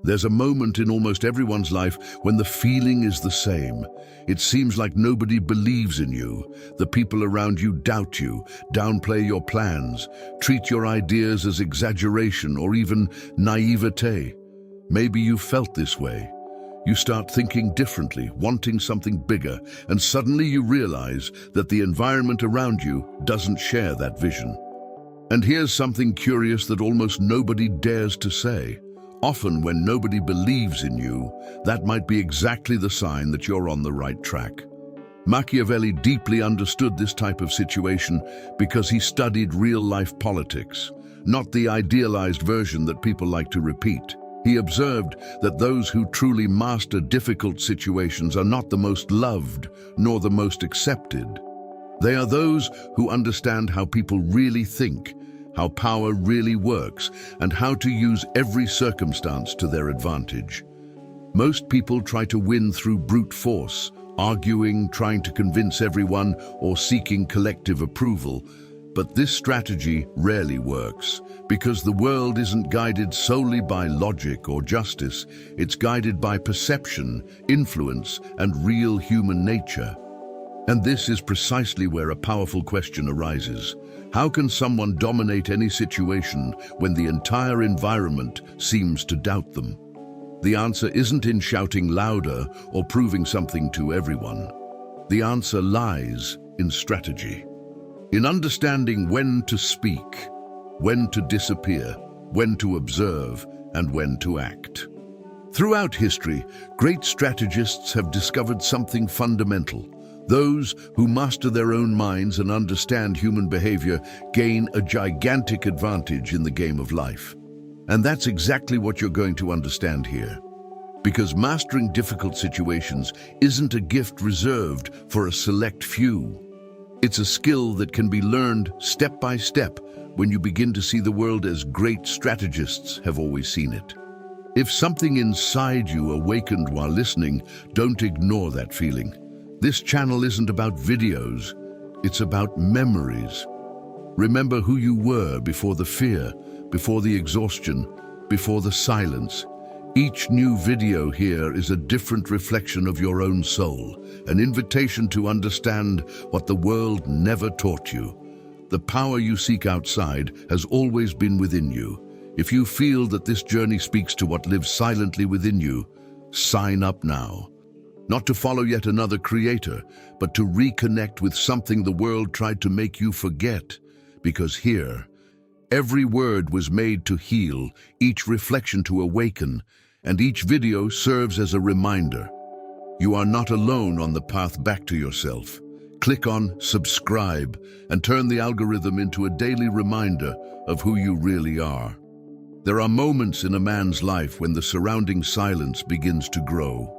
There's a moment in almost everyone's life when the feeling is the same. It seems like nobody believes in you. The people around you doubt you, downplay your plans, treat your ideas as exaggeration or even naivete. Maybe you felt this way. You start thinking differently, wanting something bigger, and suddenly you realize that the environment around you doesn't share that vision. And here's something curious that almost nobody dares to say. Often when nobody believes in you, that might be exactly the sign that you're on the right track. Machiavelli deeply understood this type of situation because he studied real-life politics, not the idealized version that people like to repeat. He observed that those who truly master difficult situations are not the most loved nor the most accepted. They are those who understand how people really think, how power really works, and how to use every circumstance to their advantage. Most people try to win through brute force, arguing, trying to convince everyone, or seeking collective approval. But this strategy rarely works, because the world isn't guided solely by logic or justice. It's guided by perception, influence, and real human nature. And this is precisely where a powerful question arises. How can someone dominate any situation when the entire environment seems to doubt them? The answer isn't in shouting louder or proving something to everyone. The answer lies in strategy. In understanding when to speak, when to disappear, when to observe, and when to act. Throughout history, great strategists have discovered something fundamental. Those who master their own minds and understand human behavior gain a gigantic advantage in the game of life. And that's exactly what you're going to understand here. Because mastering difficult situations isn't a gift reserved for a select few. It's a skill that can be learned step by step when you begin to see the world as great strategists have always seen it. If something inside you awakened while listening, don't ignore that feeling. This channel isn't about videos, it's about memories. Remember who you were before the fear, before the exhaustion, before the silence. Each new video here is a different reflection of your own soul, an invitation to understand what the world never taught you. The power you seek outside has always been within you. If you feel that this journey speaks to what lives silently within you, sign up now. Not to follow yet another creator, but to reconnect with something the world tried to make you forget. Because here, every word was made to heal, each reflection to awaken, and each video serves as a reminder. You are not alone on the path back to yourself. Click on subscribe and turn the algorithm into a daily reminder of who you really are. There are moments in a man's life when the surrounding silence begins to grow.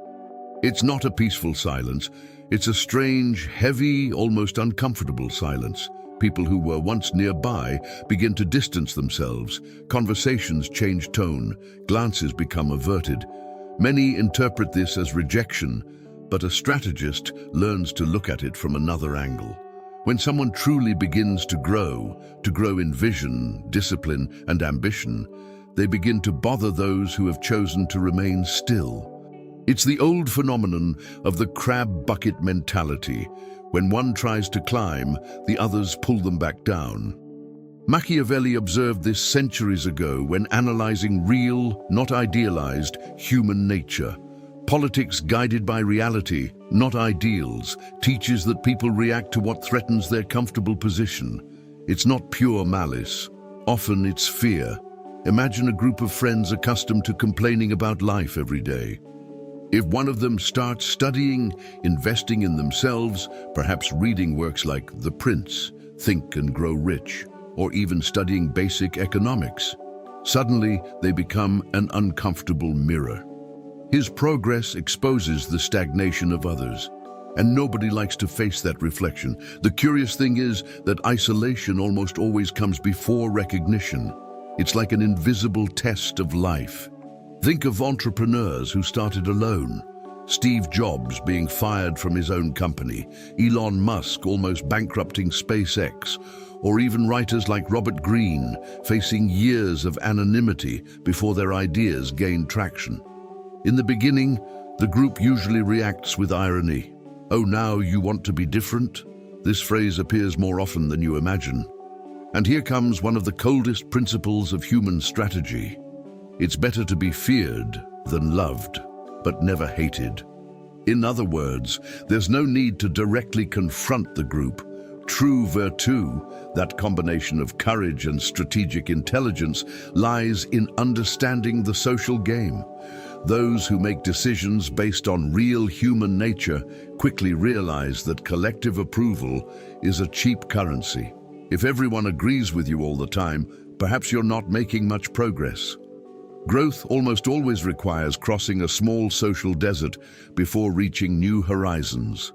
It's not a peaceful silence. It's a strange, heavy, almost uncomfortable silence. People who were once nearby begin to distance themselves. Conversations change tone. Glances become averted. Many interpret this as rejection, but a strategist learns to look at it from another angle. When someone truly begins to grow in vision, discipline, and ambition, they begin to bother those who have chosen to remain still. It's the old phenomenon of the crab bucket mentality. When one tries to climb, the others pull them back down. Machiavelli observed this centuries ago when analyzing real, not idealized, human nature. Politics guided by reality, not ideals, teaches that people react to what threatens their comfortable position. It's not pure malice. Often it's fear. Imagine a group of friends accustomed to complaining about life every day. If one of them starts studying, investing in themselves, perhaps reading works like The Prince, Think and Grow Rich, or even studying basic economics, suddenly they become an uncomfortable mirror. His progress exposes the stagnation of others, and nobody likes to face that reflection. The curious thing is that isolation almost always comes before recognition. It's like an invisible test of life. Think of entrepreneurs who started alone. Steve Jobs being fired from his own company, Elon Musk almost bankrupting SpaceX, or even writers like Robert Greene facing years of anonymity before their ideas gain traction. In the beginning, the group usually reacts with irony. "Oh, now you want to be different?" This phrase appears more often than you imagine. And here comes one of the coldest principles of human strategy. It's better to be feared than loved, but never hated. In other words, there's no need to directly confront the group. True virtue, that combination of courage and strategic intelligence, lies in understanding the social game. Those who make decisions based on real human nature quickly realize that collective approval is a cheap currency. If everyone agrees with you all the time, perhaps you're not making much progress. Growth almost always requires crossing a small social desert before reaching new horizons.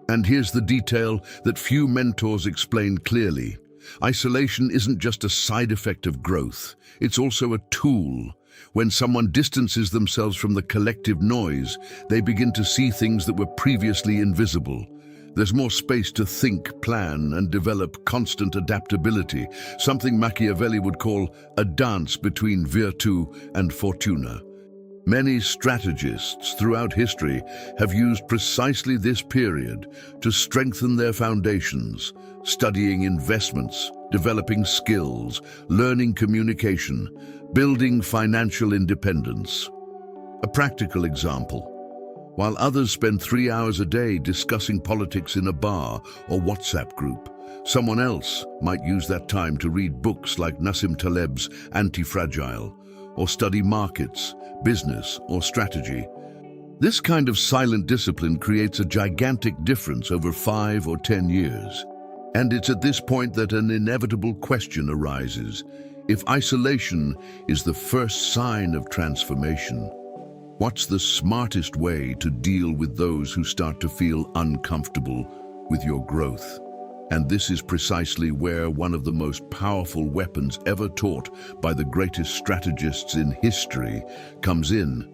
And here's the detail that few mentors explain clearly. Isolation isn't just a side effect of growth, it's also a tool. When someone distances themselves from the collective noise, they begin to see things that were previously invisible. There's more space to think, plan, and develop constant adaptability, something Machiavelli would call a dance between virtù and fortuna. Many strategists throughout history have used precisely this period to strengthen their foundations, studying investments, developing skills, learning communication, building financial independence. A practical example. While others spend 3 hours a day discussing politics in a bar or WhatsApp group, someone else might use that time to read books like Nassim Taleb's Anti-Fragile, or study markets, business, or strategy. This kind of silent discipline creates a gigantic difference over 5 or 10 years. And it's at this point that an inevitable question arises. If isolation is the first sign of transformation, what's the smartest way to deal with those who start to feel uncomfortable with your growth? And this is precisely where one of the most powerful weapons ever taught by the greatest strategists in history comes in.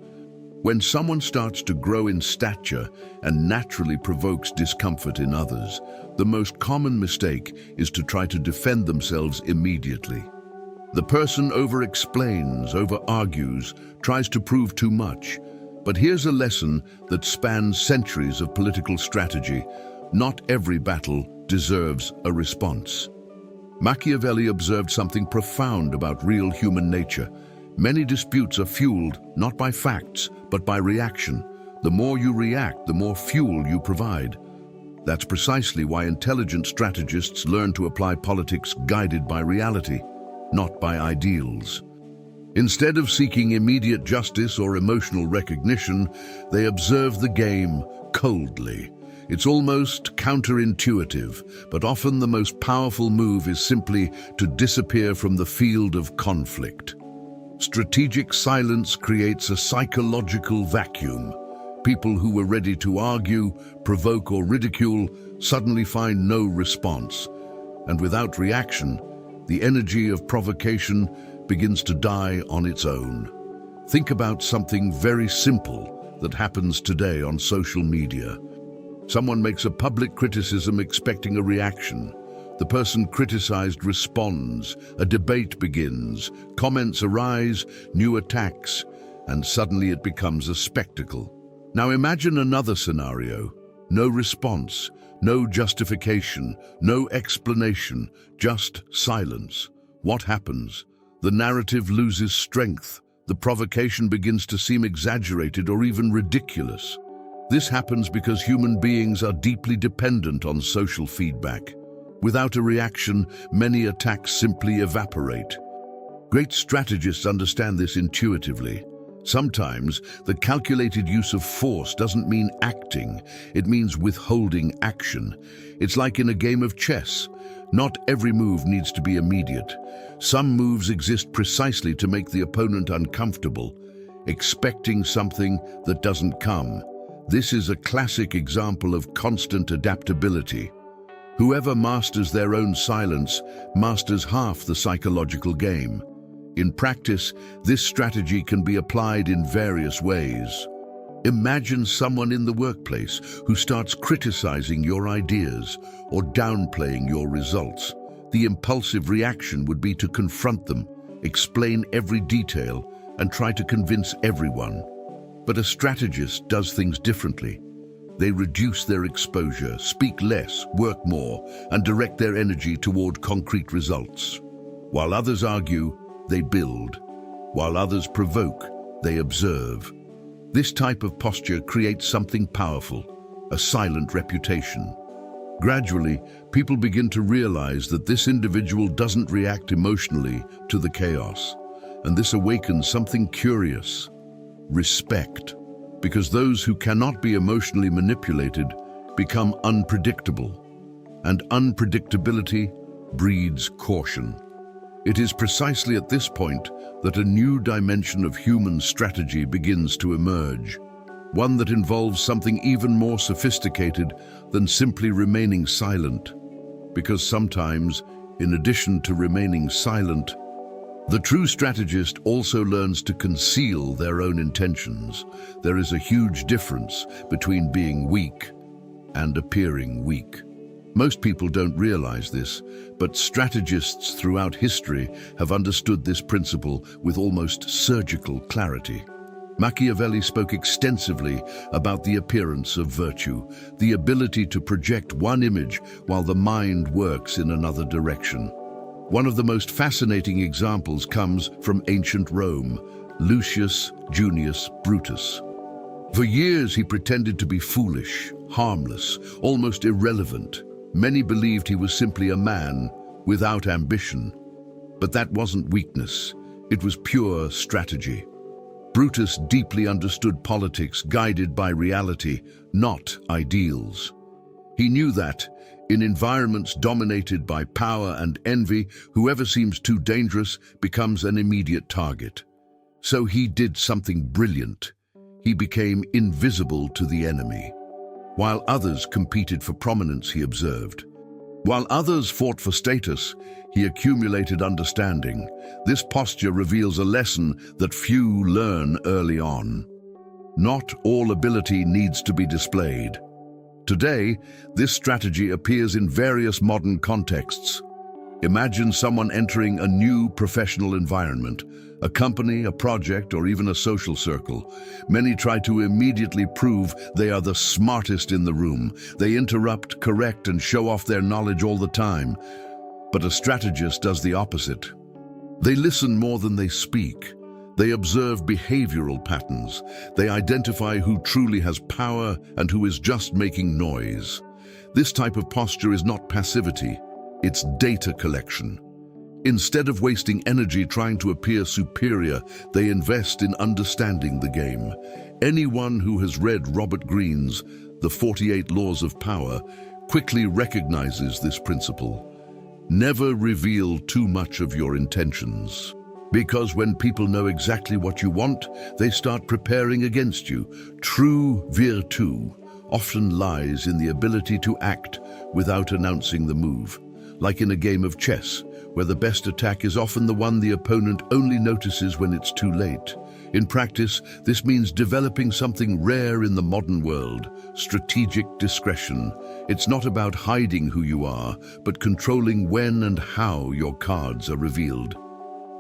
When someone starts to grow in stature and naturally provokes discomfort in others, the most common mistake is to try to defend themselves immediately. The person over-explains, over-argues, tries to prove too much. But here's a lesson that spans centuries of political strategy. Not every battle deserves a response. Machiavelli observed something profound about real human nature. Many disputes are fueled not by facts, but by reaction. The more you react, the more fuel you provide. That's precisely why intelligent strategists learn to apply politics guided by reality, not by ideals. Instead of seeking immediate justice or emotional recognition, they observe the game coldly. It's almost counterintuitive, but often the most powerful move is simply to disappear from the field of conflict. Strategic silence creates a psychological vacuum. People who were ready to argue, provoke, or ridicule suddenly find no response. And without reaction, the energy of provocation begins to die on its own. Think about something very simple that happens today on social media. Someone makes a public criticism expecting a reaction. The person criticized responds, a debate begins, comments arise, new attacks, and suddenly it becomes a spectacle. Now imagine another scenario. No response, no justification, no explanation, just silence. What happens? The narrative loses strength. The provocation begins to seem exaggerated or even ridiculous. This happens because human beings are deeply dependent on social feedback. Without a reaction, many attacks simply evaporate. Great strategists understand this intuitively. Sometimes, the calculated use of force doesn't mean acting, it means withholding action. It's like in a game of chess. Not every move needs to be immediate. Some moves exist precisely to make the opponent uncomfortable, expecting something that doesn't come. This is a classic example of constant adaptability. Whoever masters their own silence masters half the psychological game. In practice, this strategy can be applied in various ways. Imagine someone in the workplace who starts criticizing your ideas or downplaying your results. The impulsive reaction would be to confront them, explain every detail, and try to convince everyone. But a strategist does things differently. They reduce their exposure, speak less, work more, and direct their energy toward concrete results. While others argue, they build. While others provoke, they observe. This type of posture creates something powerful, a silent reputation. Gradually, people begin to realize that this individual doesn't react emotionally to the chaos, and this awakens something curious: respect. Because those who cannot be emotionally manipulated become unpredictable, and unpredictability breeds caution. It is precisely at this point that a new dimension of human strategy begins to emerge, one that involves something even more sophisticated than simply remaining silent. Because sometimes, in addition to remaining silent, the true strategist also learns to conceal their own intentions. There is a huge difference between being weak and appearing weak. Most people don't realize this, but strategists throughout history have understood this principle with almost surgical clarity. Machiavelli spoke extensively about the appearance of virtue, the ability to project one image while the mind works in another direction. One of the most fascinating examples comes from ancient Rome, Lucius Junius Brutus. For years he pretended to be foolish, harmless, almost irrelevant. Many believed he was simply a man without ambition. But that wasn't weakness, it was pure strategy. Brutus deeply understood politics guided by reality, not ideals. He knew that, in environments dominated by power and envy, whoever seems too dangerous becomes an immediate target. So he did something brilliant. He became invisible to the enemy. While others competed for prominence, he observed. While others fought for status, he accumulated understanding. This posture reveals a lesson that few learn early on. Not all ability needs to be displayed. Today, this strategy appears in various modern contexts. Imagine someone entering a new professional environment, a company, a project, or even a social circle. Many try to immediately prove they are the smartest in the room. They interrupt, correct, and show off their knowledge all the time. But a strategist does the opposite. They listen more than they speak. They observe behavioral patterns. They identify who truly has power and who is just making noise. This type of posture is not passivity, it's data collection. Instead of wasting energy trying to appear superior, they invest in understanding the game. Anyone who has read Robert Greene's The 48 Laws of Power quickly recognizes this principle. Never reveal too much of your intentions. Because when people know exactly what you want, they start preparing against you. True virtue often lies in the ability to act without announcing the move. Like in a game of chess, where the best attack is often the one the opponent only notices when it's too late. In practice, this means developing something rare in the modern world: strategic discretion. It's not about hiding who you are, but controlling when and how your cards are revealed.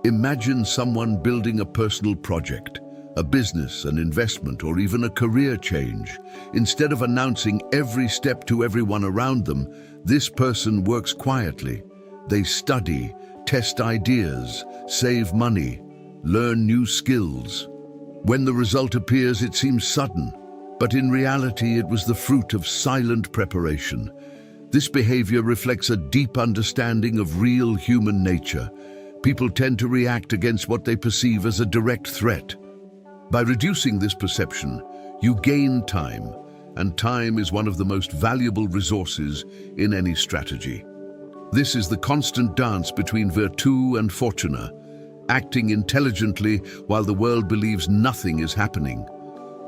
Imagine someone building a personal project, a business, an investment, or even a career change. Instead of announcing every step to everyone around them, this person works quietly. They study, test ideas, save money, learn new skills. When the result appears, it seems sudden, but in reality, it was the fruit of silent preparation. This behavior reflects a deep understanding of real human nature. People tend to react against what they perceive as a direct threat. By reducing this perception, you gain time, and time is one of the most valuable resources in any strategy. This is the constant dance between virtù and fortuna, acting intelligently while the world believes nothing is happening.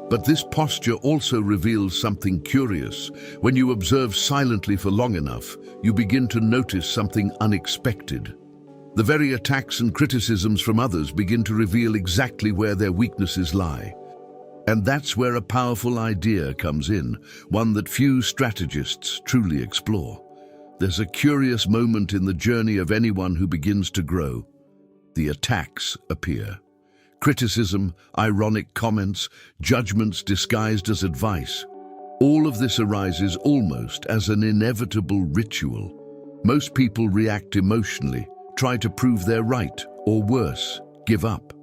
But this posture also reveals something curious. When you observe silently for long enough, you begin to notice something unexpected. The very attacks and criticisms from others begin to reveal exactly where their weaknesses lie. And that's where a powerful idea comes in, one that few strategists truly explore. There's a curious moment in the journey of anyone who begins to grow. The attacks appear. Criticism, ironic comments, judgments disguised as advice. All of this arises almost as an inevitable ritual. Most people react emotionally, try to prove they're right, or worse, give up.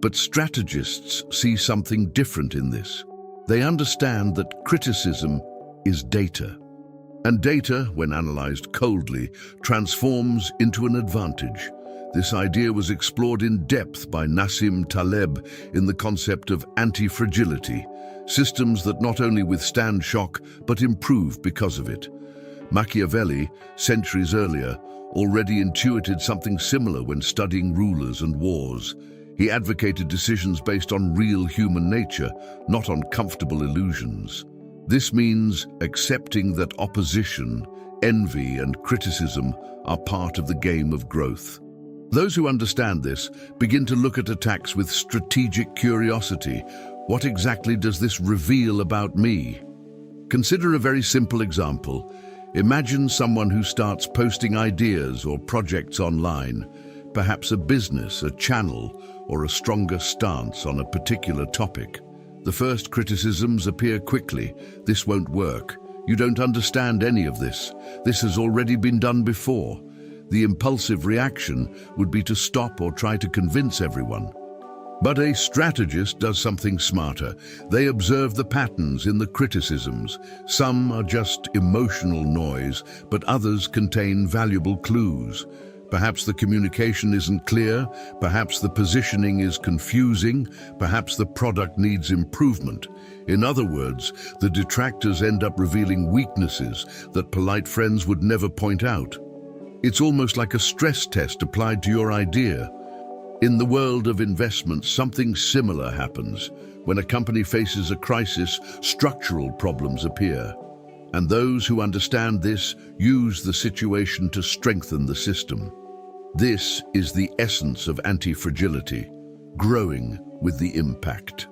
But strategists see something different in this. They understand that criticism is data. And data, when analyzed coldly, transforms into an advantage. This idea was explored in depth by Nassim Taleb in the concept of anti-fragility, systems that not only withstand shock, but improve because of it. Machiavelli, centuries earlier, already intuited something similar when studying rulers and wars. He advocated decisions based on real human nature, not on comfortable illusions. This means accepting that opposition, envy, and criticism are part of the game of growth. Those who understand this begin to look at attacks with strategic curiosity. What exactly does this reveal about me? Consider a very simple example. Imagine someone who starts posting ideas or projects online, perhaps a business, a channel, or a stronger stance on a particular topic. The first criticisms appear quickly. This won't work. You don't understand any of this. This has already been done before. The impulsive reaction would be to stop or try to convince everyone. But a strategist does something smarter. They observe the patterns in the criticisms. Some are just emotional noise, but others contain valuable clues. Perhaps the communication isn't clear, perhaps the positioning is confusing, perhaps the product needs improvement. In other words, the detractors end up revealing weaknesses that polite friends would never point out. It's almost like a stress test applied to your idea. In the world of investments, something similar happens. When a company faces a crisis, structural problems appear. And those who understand this use the situation to strengthen the system. This is the essence of anti-fragility, growing with the impact.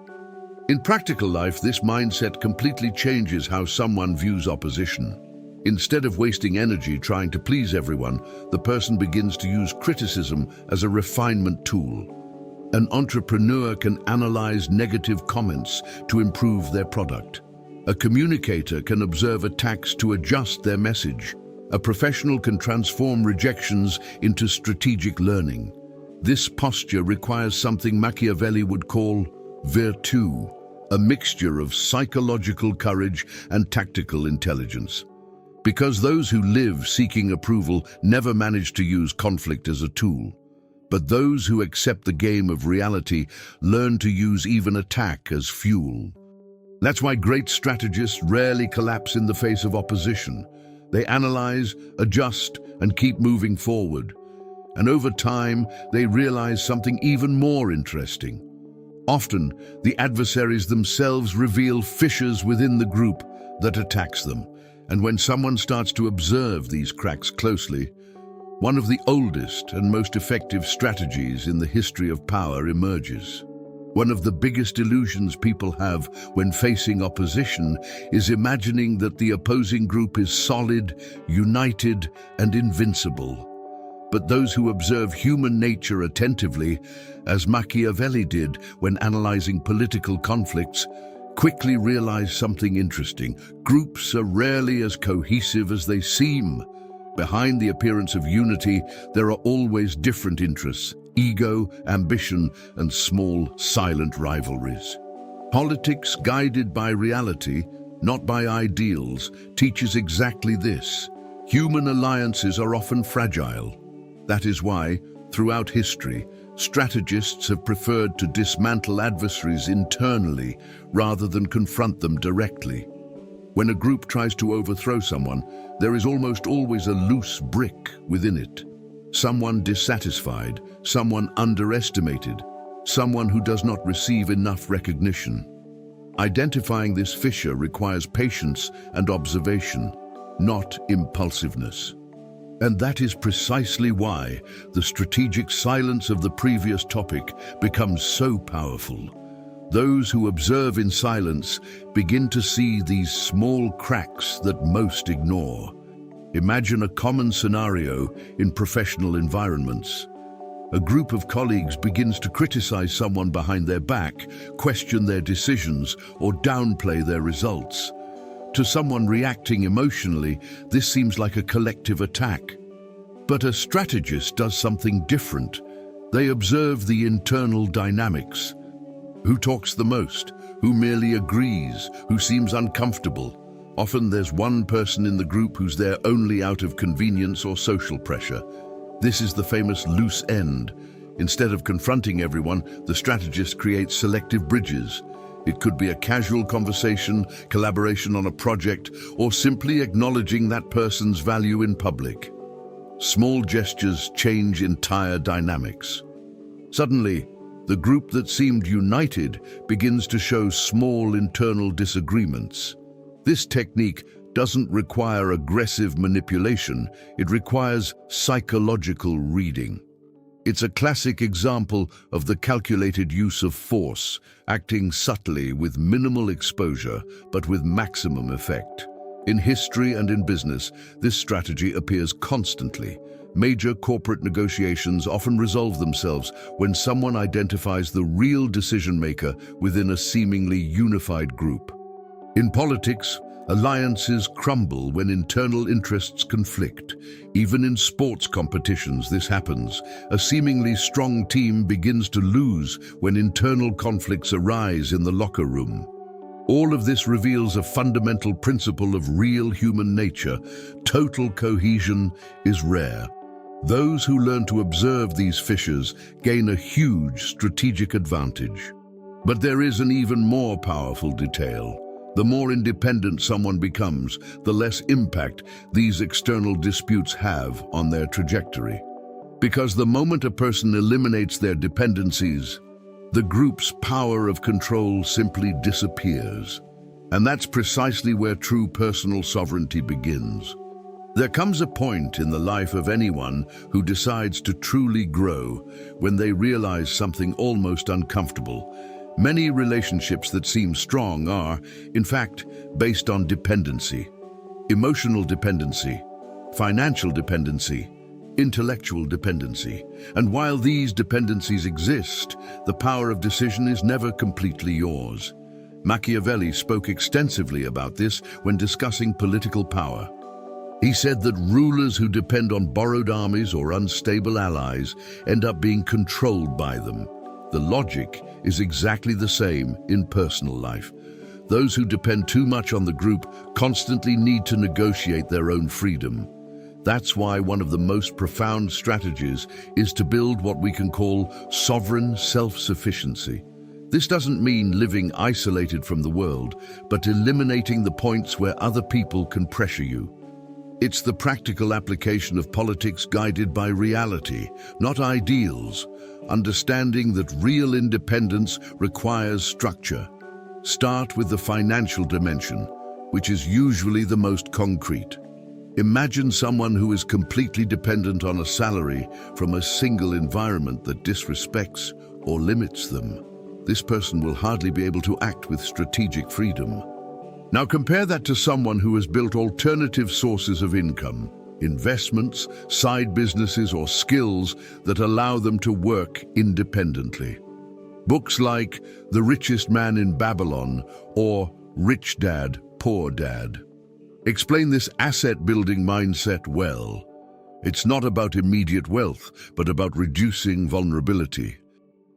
In practical life, this mindset completely changes how someone views opposition. Instead of wasting energy trying to please everyone, the person begins to use criticism as a refinement tool. An entrepreneur can analyze negative comments to improve their product. A communicator can observe attacks to adjust their message. A professional can transform rejections into strategic learning. This posture requires something Machiavelli would call virtù, a mixture of psychological courage and tactical intelligence. Because those who live seeking approval never manage to use conflict as a tool. But those who accept the game of reality learn to use even attack as fuel. That's why great strategists rarely collapse in the face of opposition. They analyze, adjust, and keep moving forward. And over time, they realize something even more interesting. Often, the adversaries themselves reveal fissures within the group that attacks them. And when someone starts to observe these cracks closely, one of the oldest and most effective strategies in the history of power emerges. One of the biggest illusions people have when facing opposition is imagining that the opposing group is solid, united, and invincible. But those who observe human nature attentively, as Machiavelli did when analyzing political conflicts, quickly realize something interesting. Groups are rarely as cohesive as they seem. Behind the appearance of unity, there are always different interests, ego, ambition, and small, silent rivalries. Politics, guided by reality, not by ideals, teaches exactly this. Human alliances are often fragile. That is why, throughout history, strategists have preferred to dismantle adversaries internally rather than confront them directly. When a group tries to overthrow someone, there is almost always a loose brick within it. Someone dissatisfied, someone underestimated, someone who does not receive enough recognition. Identifying this fissure requires patience and observation, not impulsiveness. And that is precisely why the strategic silence of the previous topic becomes so powerful. Those who observe in silence begin to see these small cracks that most ignore. Imagine a common scenario in professional environments. A group of colleagues begins to criticize someone behind their back, question their decisions, or downplay their results. To someone reacting emotionally, this seems like a collective attack. But a strategist does something different. They observe the internal dynamics. Who talks the most? Who merely agrees? Who seems uncomfortable? Often there's one person in the group who's there only out of convenience or social pressure. This is the famous loose end. Instead of confronting everyone, the strategist creates selective bridges. It could be a casual conversation, collaboration on a project, or simply acknowledging that person's value in public. Small gestures change entire dynamics. Suddenly, the group that seemed united begins to show small internal disagreements. This technique doesn't require aggressive manipulation, it requires psychological reading. It's a classic example of the calculated use of force, acting subtly with minimal exposure, but with maximum effect. In history and in business, this strategy appears constantly. Major corporate negotiations often resolve themselves when someone identifies the real decision-maker within a seemingly unified group. In politics, alliances crumble when internal interests conflict. Even in sports competitions, this happens. A seemingly strong team begins to lose when internal conflicts arise in the locker room. All of this reveals a fundamental principle of real human nature. Total cohesion is rare. Those who learn to observe these fissures gain a huge strategic advantage. But there is an even more powerful detail. The more independent someone becomes, the less impact these external disputes have on their trajectory. Because the moment a person eliminates their dependencies, the group's power of control simply disappears. And that's precisely where true personal sovereignty begins. There comes a point in the life of anyone who decides to truly grow when they realize something almost uncomfortable. Many relationships that seem strong are, in fact, based on dependency. Emotional dependency, financial dependency, intellectual dependency. And while these dependencies exist, the power of decision is never completely yours. Machiavelli spoke extensively about this when discussing political power. He said that rulers who depend on borrowed armies or unstable allies end up being controlled by them. The logic is exactly the same in personal life. Those who depend too much on the group constantly need to negotiate their own freedom. That's why one of the most profound strategies is to build what we can call sovereign self-sufficiency. This doesn't mean living isolated from the world, but eliminating the points where other people can pressure you. It's the practical application of politics guided by reality, not ideals, understanding that real independence requires structure. Start with the financial dimension, which is usually the most concrete. Imagine someone who is completely dependent on a salary from a single environment that disrespects or limits them. This person will hardly be able to act with strategic freedom. Now compare that to someone who has built alternative sources of income, investments, side businesses, or skills that allow them to work independently. Books like The Richest Man in Babylon or Rich Dad, Poor Dad explain this asset-building mindset well. It's not about immediate wealth, but about reducing vulnerability.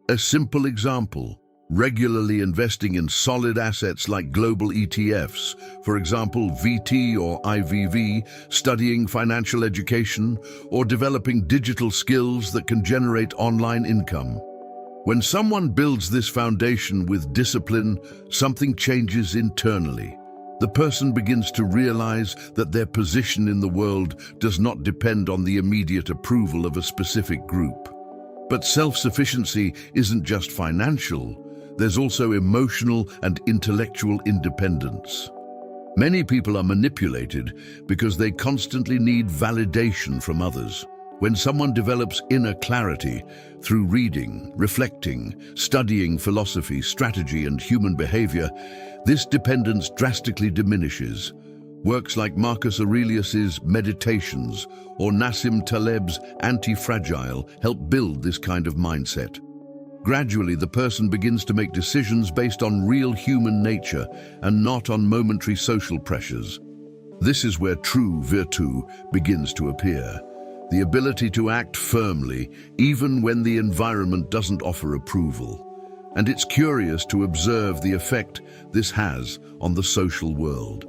A simple example: regularly investing in solid assets like global ETFs, for example VT or IVV, studying financial education, or developing digital skills that can generate online income. When someone builds this foundation with discipline, something changes internally. The person begins to realize that their position in the world does not depend on the immediate approval of a specific group. But self-sufficiency isn't just financial. There's also emotional and intellectual independence. Many people are manipulated because they constantly need validation from others. When someone develops inner clarity through reading, reflecting, studying philosophy, strategy, and human behavior, this dependence drastically diminishes. Works like Marcus Aurelius's Meditations or Nassim Taleb's Anti-Fragile help build this kind of mindset. Gradually, the person begins to make decisions based on real human nature and not on momentary social pressures. This is where true virtù begins to appear. The ability to act firmly, even when the environment doesn't offer approval. And it's curious to observe the effect this has on the social world.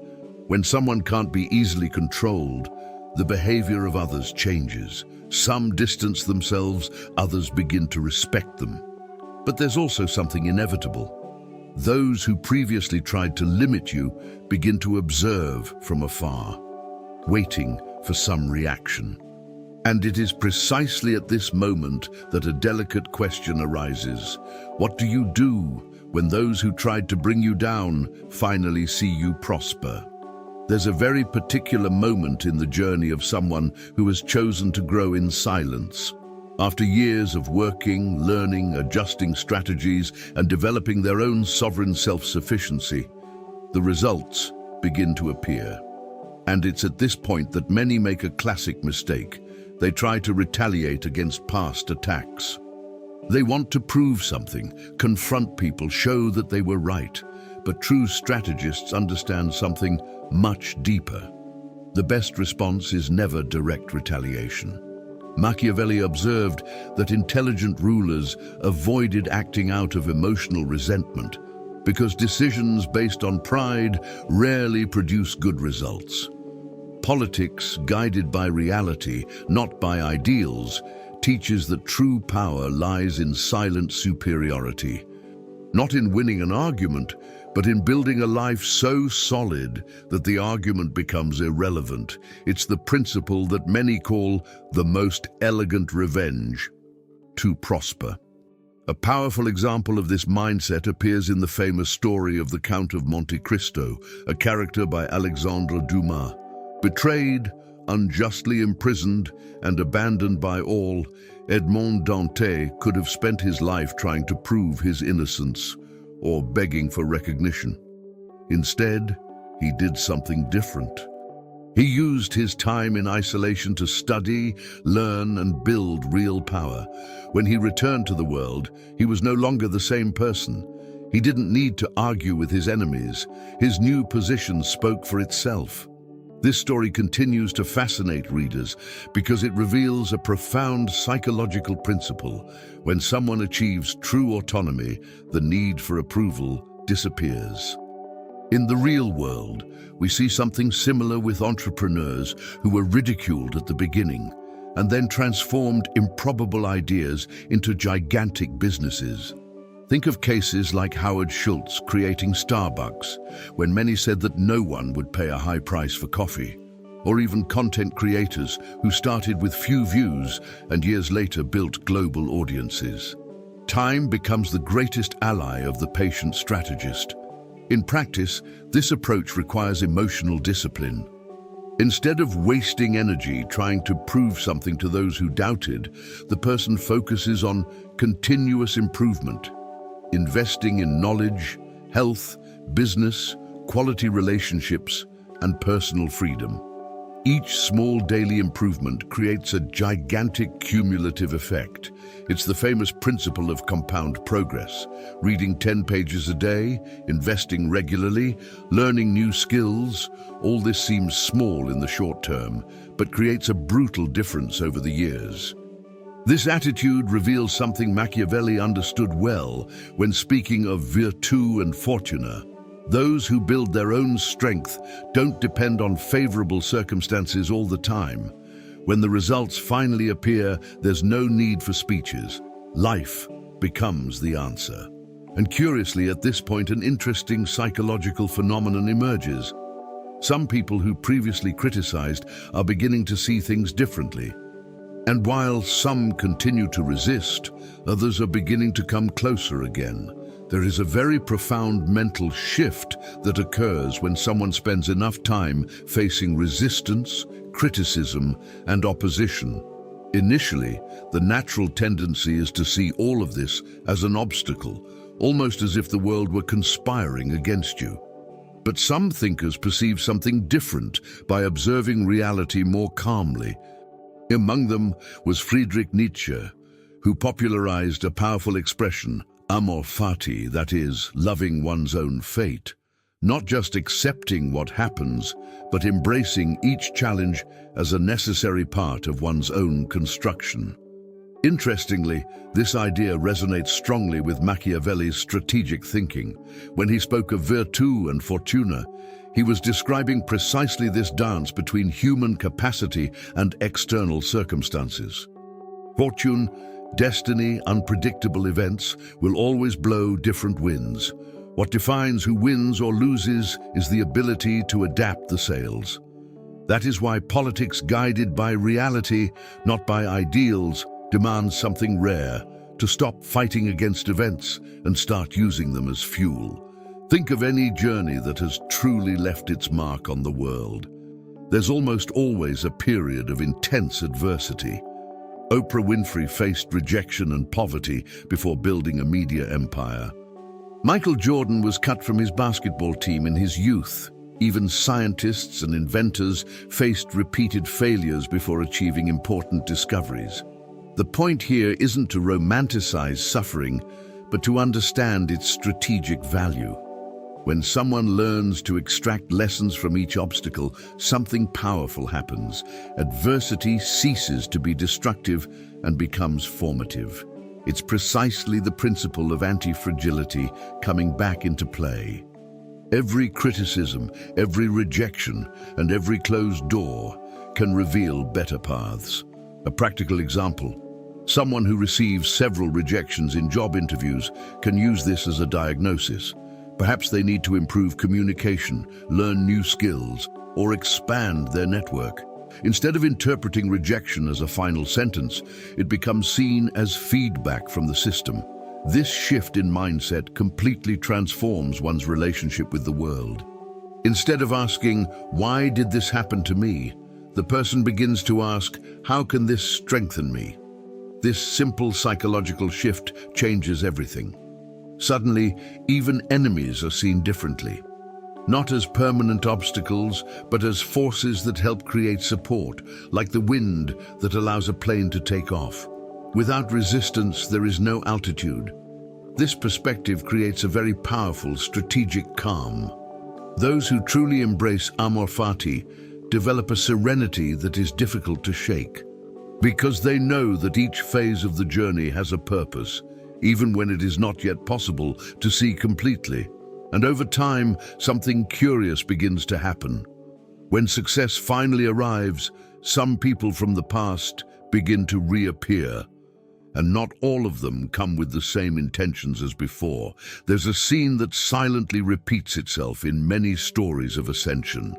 When someone can't be easily controlled, the behavior of others changes. Some distance themselves, others begin to respect them. But there's also something inevitable. Those who previously tried to limit you begin to observe from afar, waiting for some reaction. And it is precisely at this moment that a delicate question arises. What do you do when those who tried to bring you down finally see you prosper? There's a very particular moment in the journey of someone who has chosen to grow in silence. After years of working, learning, adjusting strategies, and developing their own sovereign self-sufficiency, the results begin to appear. And it's at this point that many make a classic mistake. They try to retaliate against past attacks. They want to prove something, confront people, show that they were right. But true strategists understand something much deeper. The best response is never direct retaliation. Machiavelli observed that intelligent rulers avoided acting out of emotional resentment because decisions based on pride rarely produce good results. Politics, guided by reality, not by ideals, teaches that true power lies in silent superiority. Not in winning an argument, but in building a life so solid that the argument becomes irrelevant. It's the principle that many call the most elegant revenge: to prosper. A powerful example of this mindset appears in the famous story of the Count of Monte Cristo, a character by Alexandre Dumas. Betrayed, unjustly imprisoned, and abandoned by all, Edmond Dantès could have spent his life trying to prove his innocence or begging for recognition. Instead, he did something different. He used his time in isolation to study, learn, and build real power. When he returned to the world, he was no longer the same person. He didn't need to argue with his enemies. His new position spoke for itself. This story continues to fascinate readers because it reveals a profound psychological principle. When someone achieves true autonomy, the need for approval disappears. In the real world, we see something similar with entrepreneurs who were ridiculed at the beginning and then transformed improbable ideas into gigantic businesses. Think of cases like Howard Schultz creating Starbucks, when many said that no one would pay a high price for coffee, or even content creators who started with few views and years later built global audiences. Time becomes the greatest ally of the patient strategist. In practice, this approach requires emotional discipline. Instead of wasting energy trying to prove something to those who doubted, the person focuses on continuous improvement, investing in knowledge, health, business, quality relationships, and personal freedom. Each small daily improvement creates a gigantic cumulative effect. It's the famous principle of compound progress. Reading 10 pages a day, investing regularly, learning new skills, all this seems small in the short term, but creates a brutal difference over the years. This attitude reveals something Machiavelli understood well when speaking of virtù and fortuna. Those who build their own strength don't depend on favorable circumstances all the time. When the results finally appear, there's no need for speeches. Life becomes the answer. And curiously, at this point, an interesting psychological phenomenon emerges. Some people who previously criticized are beginning to see things differently. And while some continue to resist, others are beginning to come closer again. There is a very profound mental shift that occurs when someone spends enough time facing resistance, criticism, and opposition. Initially, the natural tendency is to see all of this as an obstacle, almost as if the world were conspiring against you. But some thinkers perceive something different by observing reality more calmly. Among them was Friedrich Nietzsche, who popularized a powerful expression, amor fati, that is, loving one's own fate. Not just accepting what happens, but embracing each challenge as a necessary part of one's own construction. Interestingly, this idea resonates strongly with Machiavelli's strategic thinking. When he spoke of virtù and fortuna, he was describing precisely this dance between human capacity and external circumstances. Fortune, destiny, unpredictable events will always blow different winds. What defines who wins or loses is the ability to adapt the sails. That is why politics guided by reality, not by ideals, demands something rare: to stop fighting against events and start using them as fuel. Think of any journey that has truly left its mark on the world. There's almost always a period of intense adversity. Oprah Winfrey faced rejection and poverty before building a media empire. Michael Jordan was cut from his basketball team in his youth. Even scientists and inventors faced repeated failures before achieving important discoveries. The point here isn't to romanticize suffering, but to understand its strategic value. When someone learns to extract lessons from each obstacle, something powerful happens. Adversity ceases to be destructive and becomes formative. It's precisely the principle of anti-fragility coming back into play. Every criticism, every rejection, and every closed door can reveal better paths. A practical example: someone who receives several rejections in job interviews can use this as a diagnosis. Perhaps they need to improve communication, learn new skills, or expand their network. Instead of interpreting rejection as a final sentence, it becomes seen as feedback from the system. This shift in mindset completely transforms one's relationship with the world. Instead of asking, "Why did this happen to me?" the person begins to ask, "How can this strengthen me?" This simple psychological shift changes everything. Suddenly, even enemies are seen differently. Not as permanent obstacles, but as forces that help create support, like the wind that allows a plane to take off. Without resistance, there is no altitude. This perspective creates a very powerful strategic calm. Those who truly embrace amor fati develop a serenity that is difficult to shake, because they know that each phase of the journey has a purpose, even when it is not yet possible to see completely. And over time, something curious begins to happen. When success finally arrives, some people from the past begin to reappear. And not all of them come with the same intentions as before. There's a scene that silently repeats itself in many stories of ascension.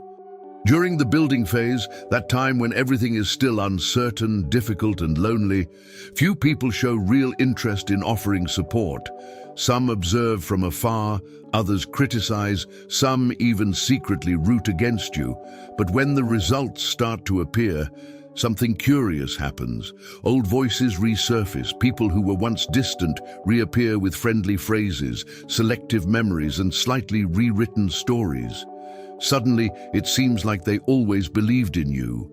During the building phase, that time when everything is still uncertain, difficult, and lonely, few people show real interest in offering support. Some observe from afar, others criticize, some even secretly root against you. But when the results start to appear, something curious happens. Old voices resurface. People who were once distant reappear with friendly phrases, selective memories, and slightly rewritten stories. Suddenly, it seems like they always believed in you.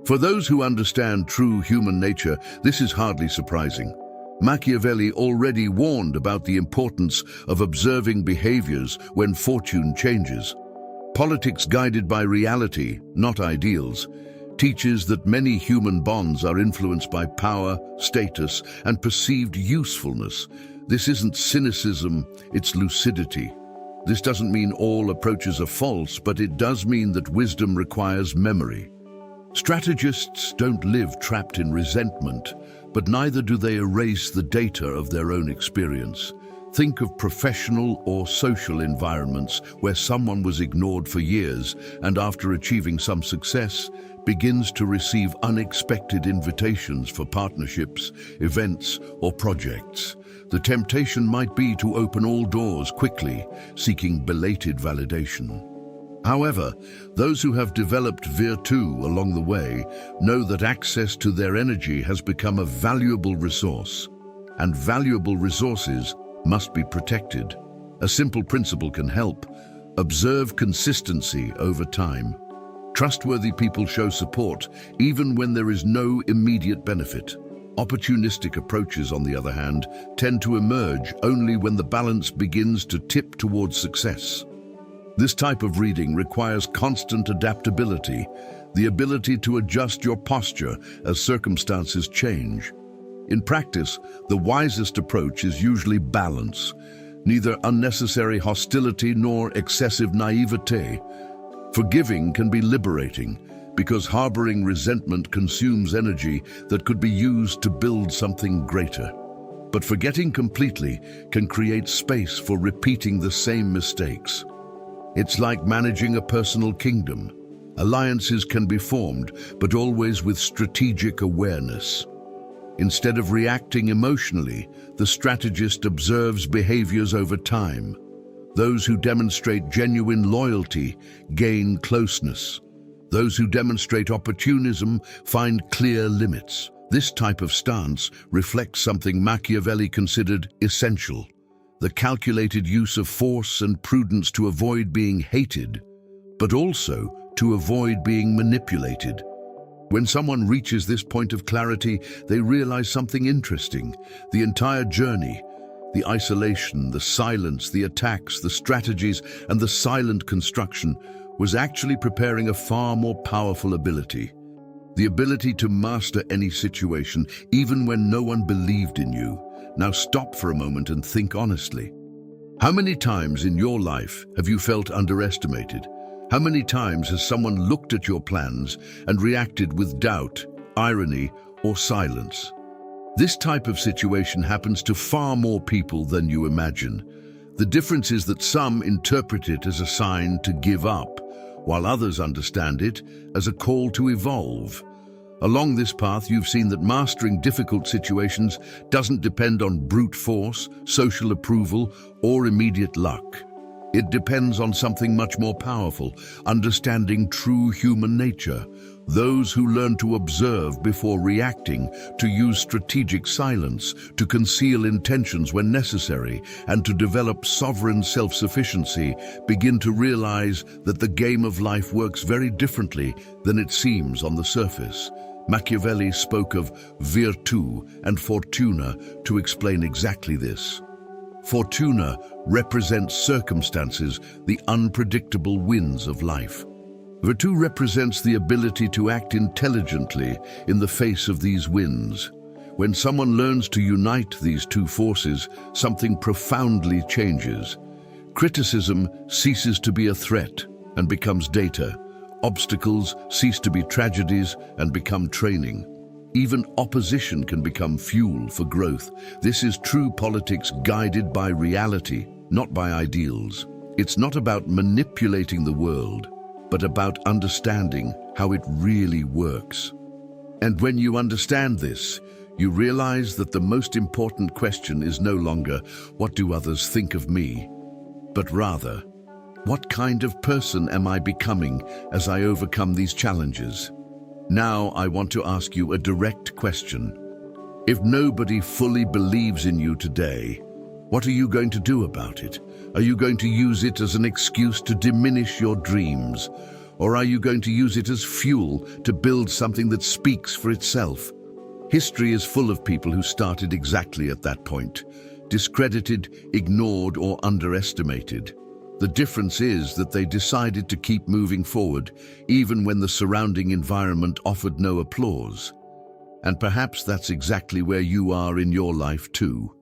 For those who understand true human nature, this is hardly surprising. Machiavelli already warned about the importance of observing behaviors when fortune changes. Politics guided by reality, not ideals, teaches that many human bonds are influenced by power, status, and perceived usefulness. This isn't cynicism, it's lucidity. This doesn't mean all approaches are false, but it does mean that wisdom requires memory. Strategists don't live trapped in resentment, but neither do they erase the data of their own experience. Think of professional or social environments where someone was ignored for years and after achieving some success, begins to receive unexpected invitations for partnerships, events, or projects. The temptation might be to open all doors quickly, seeking belated validation. However, those who have developed virtue along the way know that access to their energy has become a valuable resource, and valuable resources must be protected. A simple principle can help. Observe consistency over time. Trustworthy people show support even when there is no immediate benefit. Opportunistic approaches, on the other hand, tend to emerge only when the balance begins to tip towards success. This type of reading requires constant adaptability, the ability to adjust your posture as circumstances change. In practice, the wisest approach is usually balance, neither unnecessary hostility nor excessive naivete. Forgiving can be liberating, because harboring resentment consumes energy that could be used to build something greater. But forgetting completely can create space for repeating the same mistakes. It's like managing a personal kingdom. Alliances can be formed, but always with strategic awareness. Instead of reacting emotionally, the strategist observes behaviors over time. Those who demonstrate genuine loyalty gain closeness. Those who demonstrate opportunism find clear limits. This type of stance reflects something Machiavelli considered essential: the calculated use of force and prudence to avoid being hated, but also to avoid being manipulated. When someone reaches this point of clarity, they realize something interesting. The entire journey, the isolation, the silence, the attacks, the strategies, and the silent construction, was actually preparing a far more powerful ability. The ability to master any situation, even when no one believed in you. Now stop for a moment and think honestly. How many times in your life have you felt underestimated? How many times has someone looked at your plans and reacted with doubt, irony, or silence? This type of situation happens to far more people than you imagine. The difference is that some interpret it as a sign to give up, while others understand it as a call to evolve. Along this path, you've seen that mastering difficult situations doesn't depend on brute force, social approval, or immediate luck. It depends on something much more powerful: understanding true human nature. Those who learn to observe before reacting, to use strategic silence, to conceal intentions when necessary, and to develop sovereign self-sufficiency, begin to realize that the game of life works very differently than it seems on the surface. Machiavelli spoke of virtù and fortuna to explain exactly this. Fortuna represents circumstances, the unpredictable winds of life. Virtù represents the ability to act intelligently in the face of these winds. When someone learns to unite these two forces, something profoundly changes. Criticism ceases to be a threat and becomes data. Obstacles cease to be tragedies and become training. Even opposition can become fuel for growth. This is true politics guided by reality, not by ideals. It's not about manipulating the world, but about understanding how it really works. And when you understand this, you realize that the most important question is no longer, what do others think of me? But rather, what kind of person am I becoming as I overcome these challenges? Now I want to ask you a direct question. If nobody fully believes in you today, what are you going to do about it? Are you going to use it as an excuse to diminish your dreams? Or are you going to use it as fuel to build something that speaks for itself? History is full of people who started exactly at that point, discredited, ignored, or underestimated. The difference is that they decided to keep moving forward, even when the surrounding environment offered no applause. And perhaps that's exactly where you are in your life too.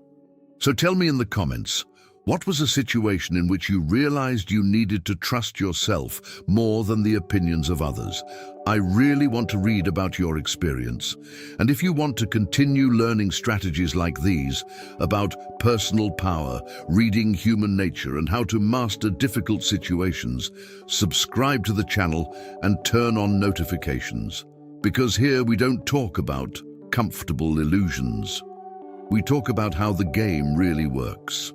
So tell me in the comments, what was a situation in which you realized you needed to trust yourself more than the opinions of others? I really want to read about your experience. And if you want to continue learning strategies like these, about personal power, reading human nature, and how to master difficult situations, subscribe to the channel and turn on notifications. Because here we don't talk about comfortable illusions. We talk about how the game really works.